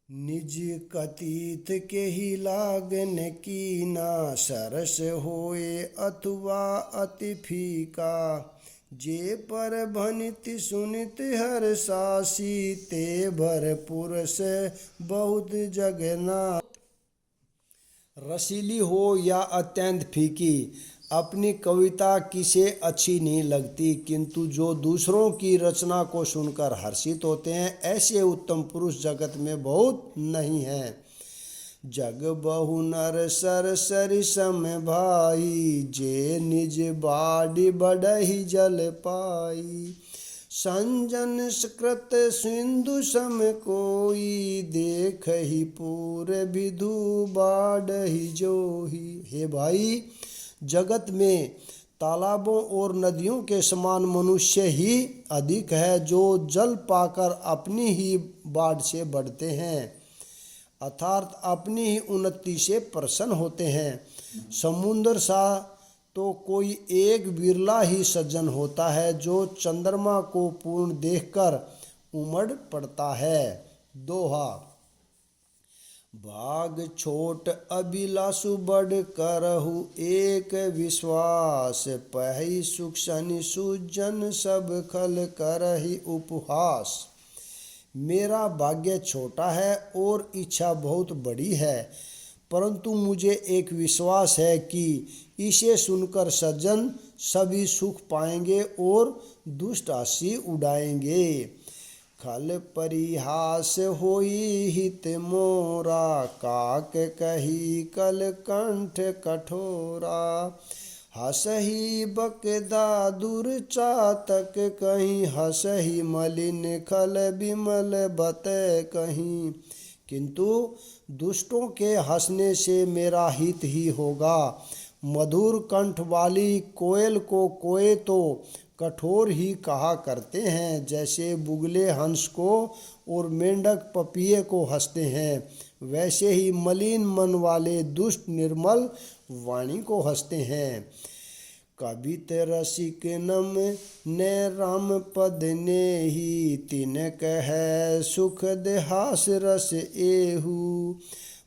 निज कथित के ही लागन की ना, सरस होए अथवा अति फीका। जे पर भनित सुनित हर सासी, ते भर पुरुष बहुत जगना। रसीली हो या अत्यंत फीकी, अपनी कविता किसे अच्छी नहीं लगती, किंतु जो दूसरों की रचना को सुनकर हर्षित होते हैं, ऐसे उत्तम पुरुष जगत में बहुत नहीं हैं। जग बहु नर सर सरि सम भाई, जे निज बाड़ी बढ़ही जल पाई। संजन कृत सिंधु सम कोई, देख ही पूर विधु बाढ़ही जोही। हे भाई, जगत में तालाबों और नदियों के समान मनुष्य ही अधिक है, जो जल पाकर अपनी ही बाढ़ से बढ़ते हैं, अर्थात अपनी ही उन्नति से प्रसन्न होते हैं। समुद्र सा तो कोई एक बिरला ही सज्जन होता है, जो चंद्रमा को पूर्ण देखकर उमड़ पड़ता है। दोहा। भाग छोट अभिलाषु बढ़ करहु, एक विश्वास पहि सुख शनि सुजन, सब खल करहि उपहास। मेरा भाग्य छोटा है और इच्छा बहुत बड़ी है, परंतु मुझे एक विश्वास है कि इसे सुनकर सज्जन सभी सुख पाएंगे और दुष्ट हंसी उड़ाएंगे। खल परिहास होई हित मोरा, काक कही कल कंठ कठोरा। हसही बकदा दूर चातक कहीं, हसही मलिन खल विमल बत कहीं। किंतु दुष्टों के हंसने से मेरा हित ही होगा। मधुर कंठ वाली कोयल को कोए तो कठोर ही कहा करते हैं, जैसे बुगले हंस को और मेंढक पपिये को हंसते हैं, वैसे ही मलिन मन वाले दुष्ट निर्मल वाणी को हंसते हैं। कबित रसिक नम ने राम पद ने ही, तिन कह सुख देहास रस एहू।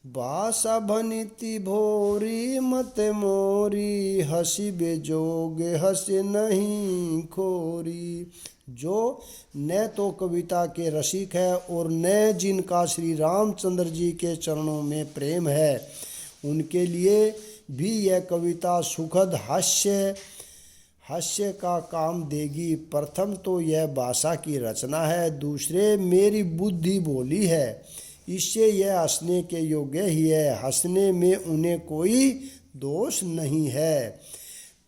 बासा भनिति भोरी मत मोरी, हसी बेजोग हंस नहीं खोरी। जो न तो कविता के रसिक है और न जिनका श्री रामचंद्र जी के चरणों में प्रेम है, उनके लिए भी यह कविता सुखद हास्य का काम देगी। प्रथम तो यह भाषा की रचना है, दूसरे मेरी बुद्धि बोली है, इससे यह हंसने के योग्य ही है। हंसने में उन्हें कोई दोष नहीं है।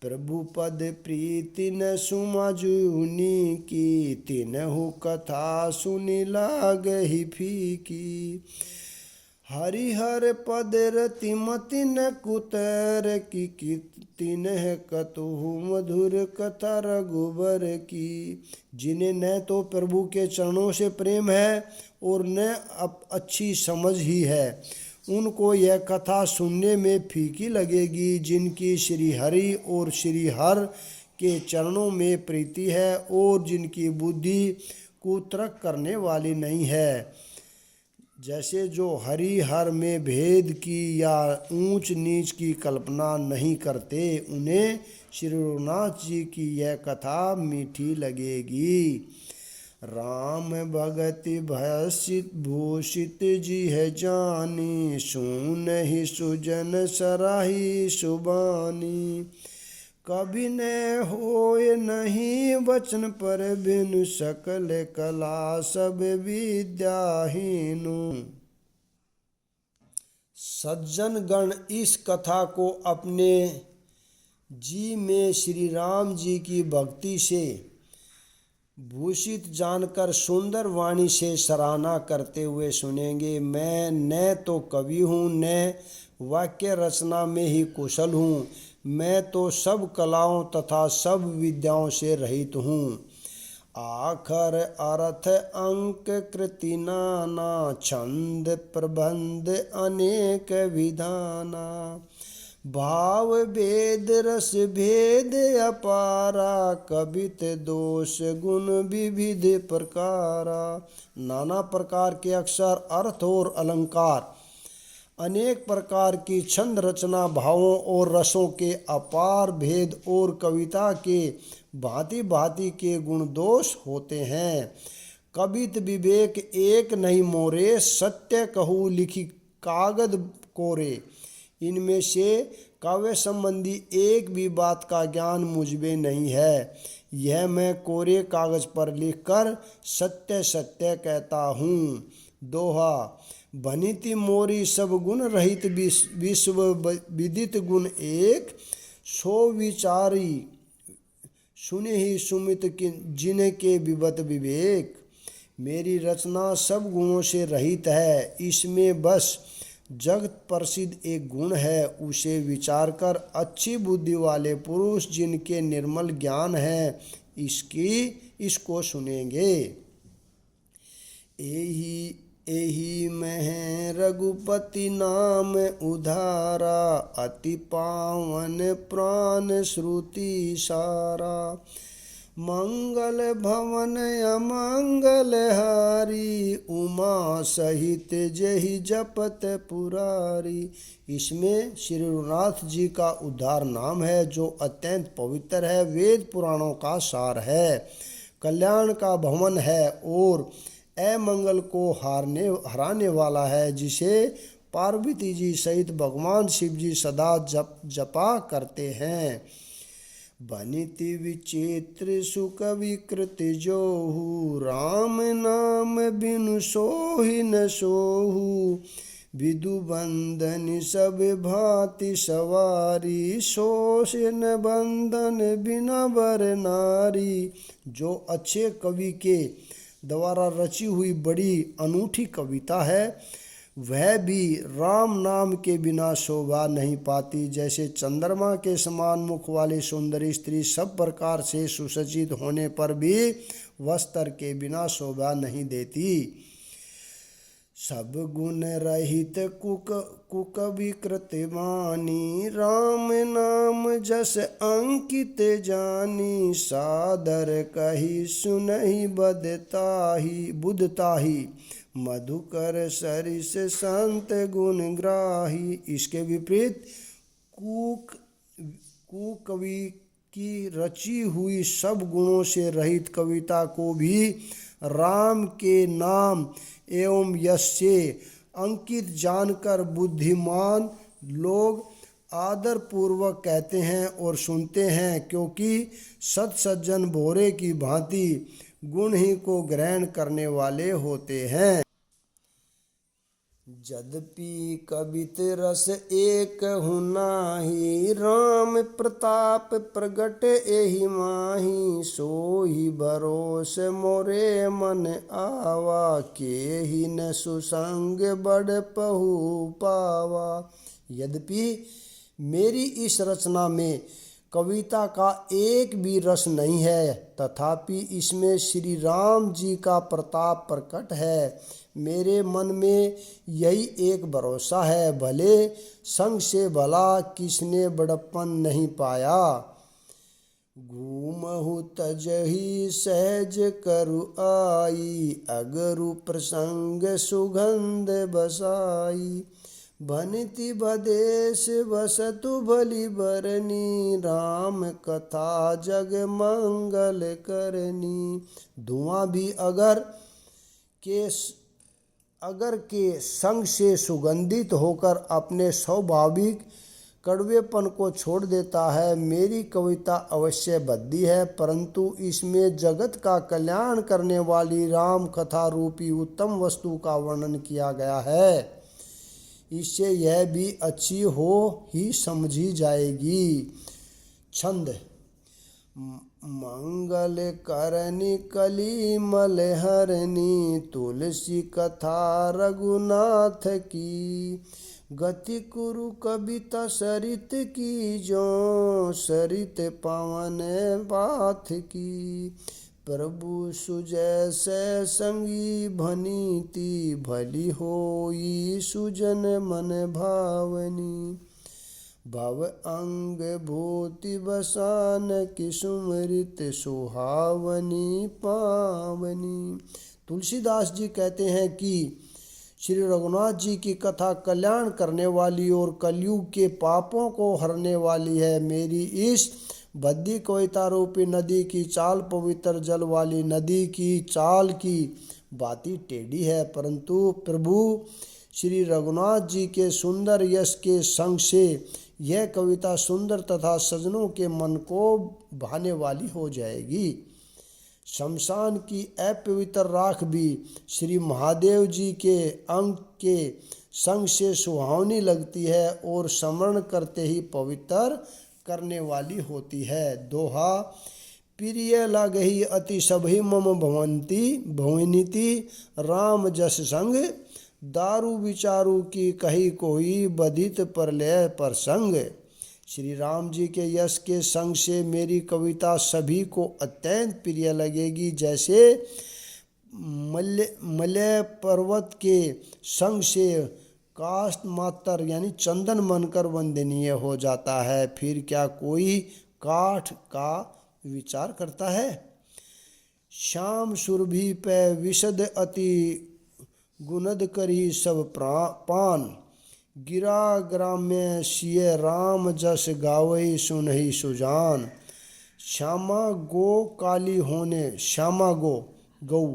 प्रभु पद प्रीति न सुमजुनी की, तिनहु कथा सुनि लाग ही फीकी। हरिहर पद रति मति न कुतर की, तिन्ह कतहु मधुर कथा रघुबर की। जिन्हें न तो प्रभु के चरणों से प्रेम है और न अच्छी समझ ही है, उनको यह कथा सुनने में फीकी लगेगी। जिनकी श्री हरि और श्री हर के चरणों में प्रीति है और जिनकी बुद्धि कुतर्क करने वाली नहीं है, जैसे जो हरि हर में भेद की या ऊंच नीच की कल्पना नहीं करते, उन्हें श्री रघुनाथ जी की यह कथा मीठी लगेगी। राम भगति भयसित भूषित जी है जानी, सुन ही सुजन सराही सुबानी। कभी न होए नहीं वचन पर बिनु, सकल कला सब विद्याहीनु। सज्जन गण इस कथा को अपने जी में श्री राम जी की भक्ति से भूषित जानकर सुंदर वाणी से सराहना करते हुए सुनेंगे। मैं न तो कवि हूँ, न वाक्य रचना में ही कुशल हूँ, मैं तो सब कलाओं तथा सब विद्याओं से रहित हूँ। आखर अर्थ अंक कृति नाना, छंद प्रबंध अनेक विधाना। भाव भेद रस भेद अपारा, कवित दोष गुण विविध प्रकारा। नाना प्रकार के अक्षर, अर्थ और अलंकार, अनेक प्रकार की छंद रचना, भावों और रसों के अपार भेद और कविता के भांति भांति के गुण दोष होते हैं। कवित विवेक एक नहीं मोरे, सत्य कहूँ लिखी कागद कोरे। इनमें से काव्य संबंधी एक भी बात का ज्ञान मुझमें नहीं है। यह मैं कोरे कागज पर लिखकर सत्य सत्य कहता हूँ। दोहा। भनिति मोरी सब गुण रहित, विश्व विदित गुण एक। सो विचारी सुने ही सुमित जिनके विवत विवेक। मेरी रचना सब गुणों से रहित है, इसमें बस जगत प्रसिद्ध एक गुण है, उसे विचार कर अच्छी बुद्धि वाले पुरुष जिनके निर्मल ज्ञान है इसको सुनेंगे। एही में रघुपति नाम उधारा, अति पावन प्राण श्रुति सारा। मंगल भवन अमंगल हारी, उमा सहित जहि जपत पुरारी। इसमें श्री रघुनाथ जी का उद्धार नाम है, जो अत्यंत पवित्र है, वेद पुराणों का सार है, कल्याण का भवन है और अमंगल को हराने वाला है, जिसे पार्वती जी सहित भगवान शिव जी सदा जपा करते हैं। बनिति विचित्र सुख विकृत जोहु, राम नाम बिनु सोहि न सोहु। विदु बंधन सब भांति सवारी, सोष न बंधन बिना वर नारी। जो अच्छे कवि के द्वारा रची हुई बड़ी अनूठी कविता है, वह भी राम नाम के बिना शोभा नहीं पाती। जैसे चंद्रमा के समान मुख वाली सुंदरी स्त्री सब प्रकार से सुसज्जित होने पर भी वस्त्र के बिना शोभा नहीं देती। सब गुण रहित कुक विकृत वाणी, राम नाम जस अंकित जानी। सादर कही सुनहि बुधताही, मधुकर सरिस संत गुण ग्राही। इसके विपरीत कुकवि की रची हुई सब गुणों से रहित कविता को भी राम के नाम एवं यश से अंकित जानकर बुद्धिमान लोग आदर पूर्वक कहते हैं और सुनते हैं, क्योंकि सज्जन भोरे की भांति गुण ही को ग्रहण करने वाले होते हैं। यद्यपि कवित रस एक हुनाही, राम प्रताप प्रगट एहि माही। सोही भरोस मोरे मन आवा, केहि न सुसंग बड़ पहु पावा। यद्यपि मेरी इस रचना में कविता का एक भी रस नहीं है, तथापि इसमें श्री राम जी का प्रताप प्रकट है। मेरे मन में यही एक भरोसा है, भले संग से भला किसने बड़प्पन नहीं पाया। घूमहु तजहि सहज करु आई, अगरु प्रसंग सुगंध बसाई। भनिति बदेश बसतु भली बरनी, राम कथा जग मंगल करनी। धुआं भी अगर के संग से सुगंधित होकर अपने स्वाभाविक कड़वेपन को छोड़ देता है। मेरी कविता अवश्य भद्दी है, परंतु इसमें जगत का कल्याण करने वाली राम कथा रूपी उत्तम वस्तु का वर्णन किया गया है। इससे यह भी अच्छी हो ही समझी जाएगी। छंद। मंगल करनी कली मलहरनी, तुलसी कथा रघुनाथ की। गति कुरु कविता सरित की, जो सरित पावन बाथ की। प्रभु सुजैसे संगी भनीति भली होई सुजन मन भावनी। भव अंग भूति बसान की सुमृत सुहावनी पावनी। तुलसीदास जी कहते हैं कि श्री रघुनाथ जी की कथा कल्याण करने वाली और कलयुग के पापों को हरने वाली है। मेरी इस बद्धी कविता रूपी नदी की चाल पवित्र जल वाली नदी की चाल की बाती टेढ़ी है, परंतु प्रभु श्री रघुनाथ जी के सुंदर यश के संग से यह कविता सुंदर तथा सजनों के मन को भाने वाली हो जाएगी। शमशान की अपवित्र राख भी श्री महादेव जी के अंग के संग से सुहावनी लगती है और स्मरण करते ही पवित्र करने वाली होती है। दोहा, प्रिय लागहि अति सभी मम भवंती भवनीति राम जस संग। दारू विचारू की कही कोई बधित परलय प्रसंग। श्री राम जी के यश के संग से मेरी कविता सभी को अत्यंत प्रिय लगेगी, जैसे मलय पर्वत के संग से काष्ठ मात्र यानी चंदन बनकर वंदनीय हो जाता है। फिर क्या कोई काठ का विचार करता है। श्याम सुरभि पे विशद अति गुनद करी सब पान। गिरा ग्राम्य सिय राम जस गावई सुनहि सुजान। श्यामा गो काली होने श्यामा गौ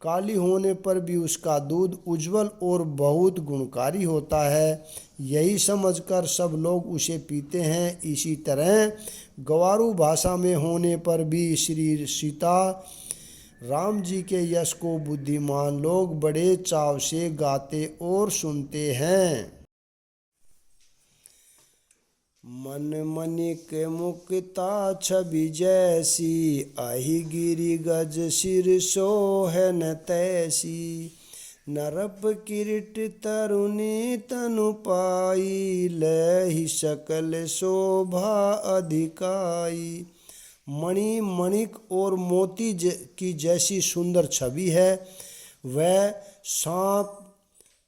काली होने पर भी उसका दूध उज्जवल और बहुत गुणकारी होता है, यही समझकर सब लोग उसे पीते हैं। इसी तरह गवारू भाषा में होने पर भी श्री सीता राम जी के यश को बुद्धिमान लोग बड़े चाव से गाते और सुनते हैं। मन मनिक मुक्ता छवि जैसी, आही गिरि गज सिर सोहन तैसी। नरप किरीट तरुणी तनु पाई, लहि सकल शोभा अधिकाई। मणि मणिक और मोती की जैसी सुंदर छवि है। वह सांप,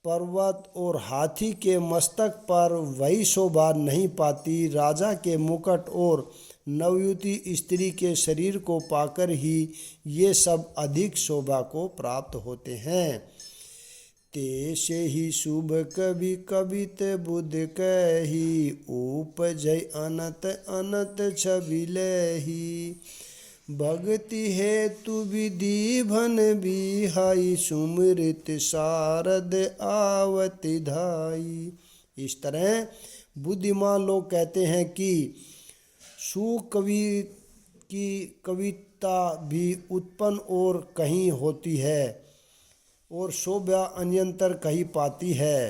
पर्वत और हाथी के मस्तक पर वही शोभा नहीं पाती। राजा के मुकुट और नवयुवती स्त्री के शरीर को पाकर ही ये सब अधिक शोभा को प्राप्त होते हैं। तेसे ही शुभ कवि कवित बुध कही, उपजय अनत अनत छवि लही। भक्ति हेतु विधि भन बिहाई, सुमृत शारद आवति धाई। इस तरह बुद्धिमान लोग कहते हैं कि सुकवि की कविता भी उत्पन्न और कहीं होती है और शोभा अन्यंतर कहीं पाती है,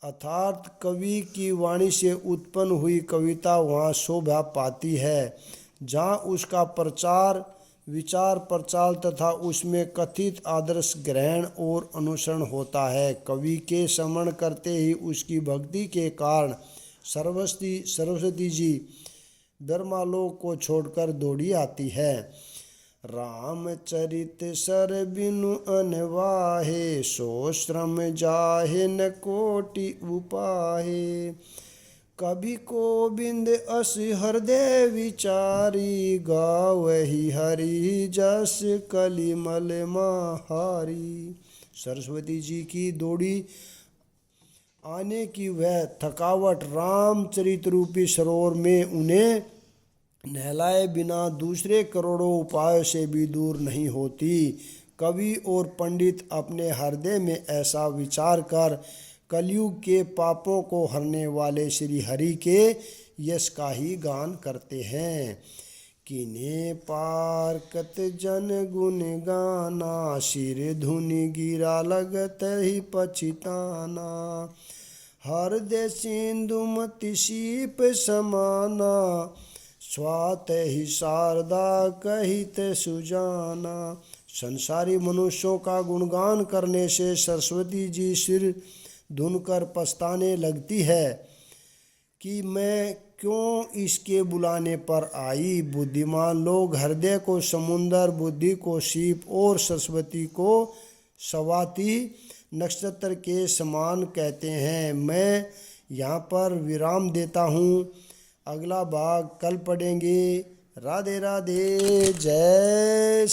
अर्थात कवि की वाणी से उत्पन्न हुई कविता वहाँ शोभा पाती है जहाँ उसका प्रचार विचार प्रचार तथा उसमें कथित आदर्श ग्रहण और अनुसरण होता है। कवि के स्मरण करते ही उसकी भक्ति के कारण सरस्वती जी ब्रह्मालोक को छोड़कर दौड़ी आती है। रामचरित सर बिनु अनवाहे, सो श्रम जाहे न कोटि उपाहे। कवि गोविंद अस हृदय विचारी, गावहि हरि जस कलिमल महारी। सरस्वती जी की दौड़ी आने की वह थकावट रामचरित रूपी सरोवर में उन्हें नहलाए बिना दूसरे करोड़ों उपायों से भी दूर नहीं होती। कवि और पंडित अपने हृदय में ऐसा विचार कर कलयुग के पापों को हरने वाले श्री हरि के यश का ही गान करते हैं। किने पारकत जन गुण गाना, सिर धुनि गिरा लगत ही पछिताना। हृदय सिंधु मति सीप समाना, स्वात ही शारदा कहित सुजाना। संसारी मनुष्यों का गुणगान करने से सरस्वती जी सिर धुनकर पछताने लगती है कि मैं क्यों इसके बुलाने पर आई। बुद्धिमान लोग हृदय को समुंदर, बुद्धि को सीप और सरस्वती को स्वाति नक्षत्र के समान कहते हैं। मैं यहाँ पर विराम देता हूँ। अगला भाग कल पढ़ेंगे। राधे राधे, जय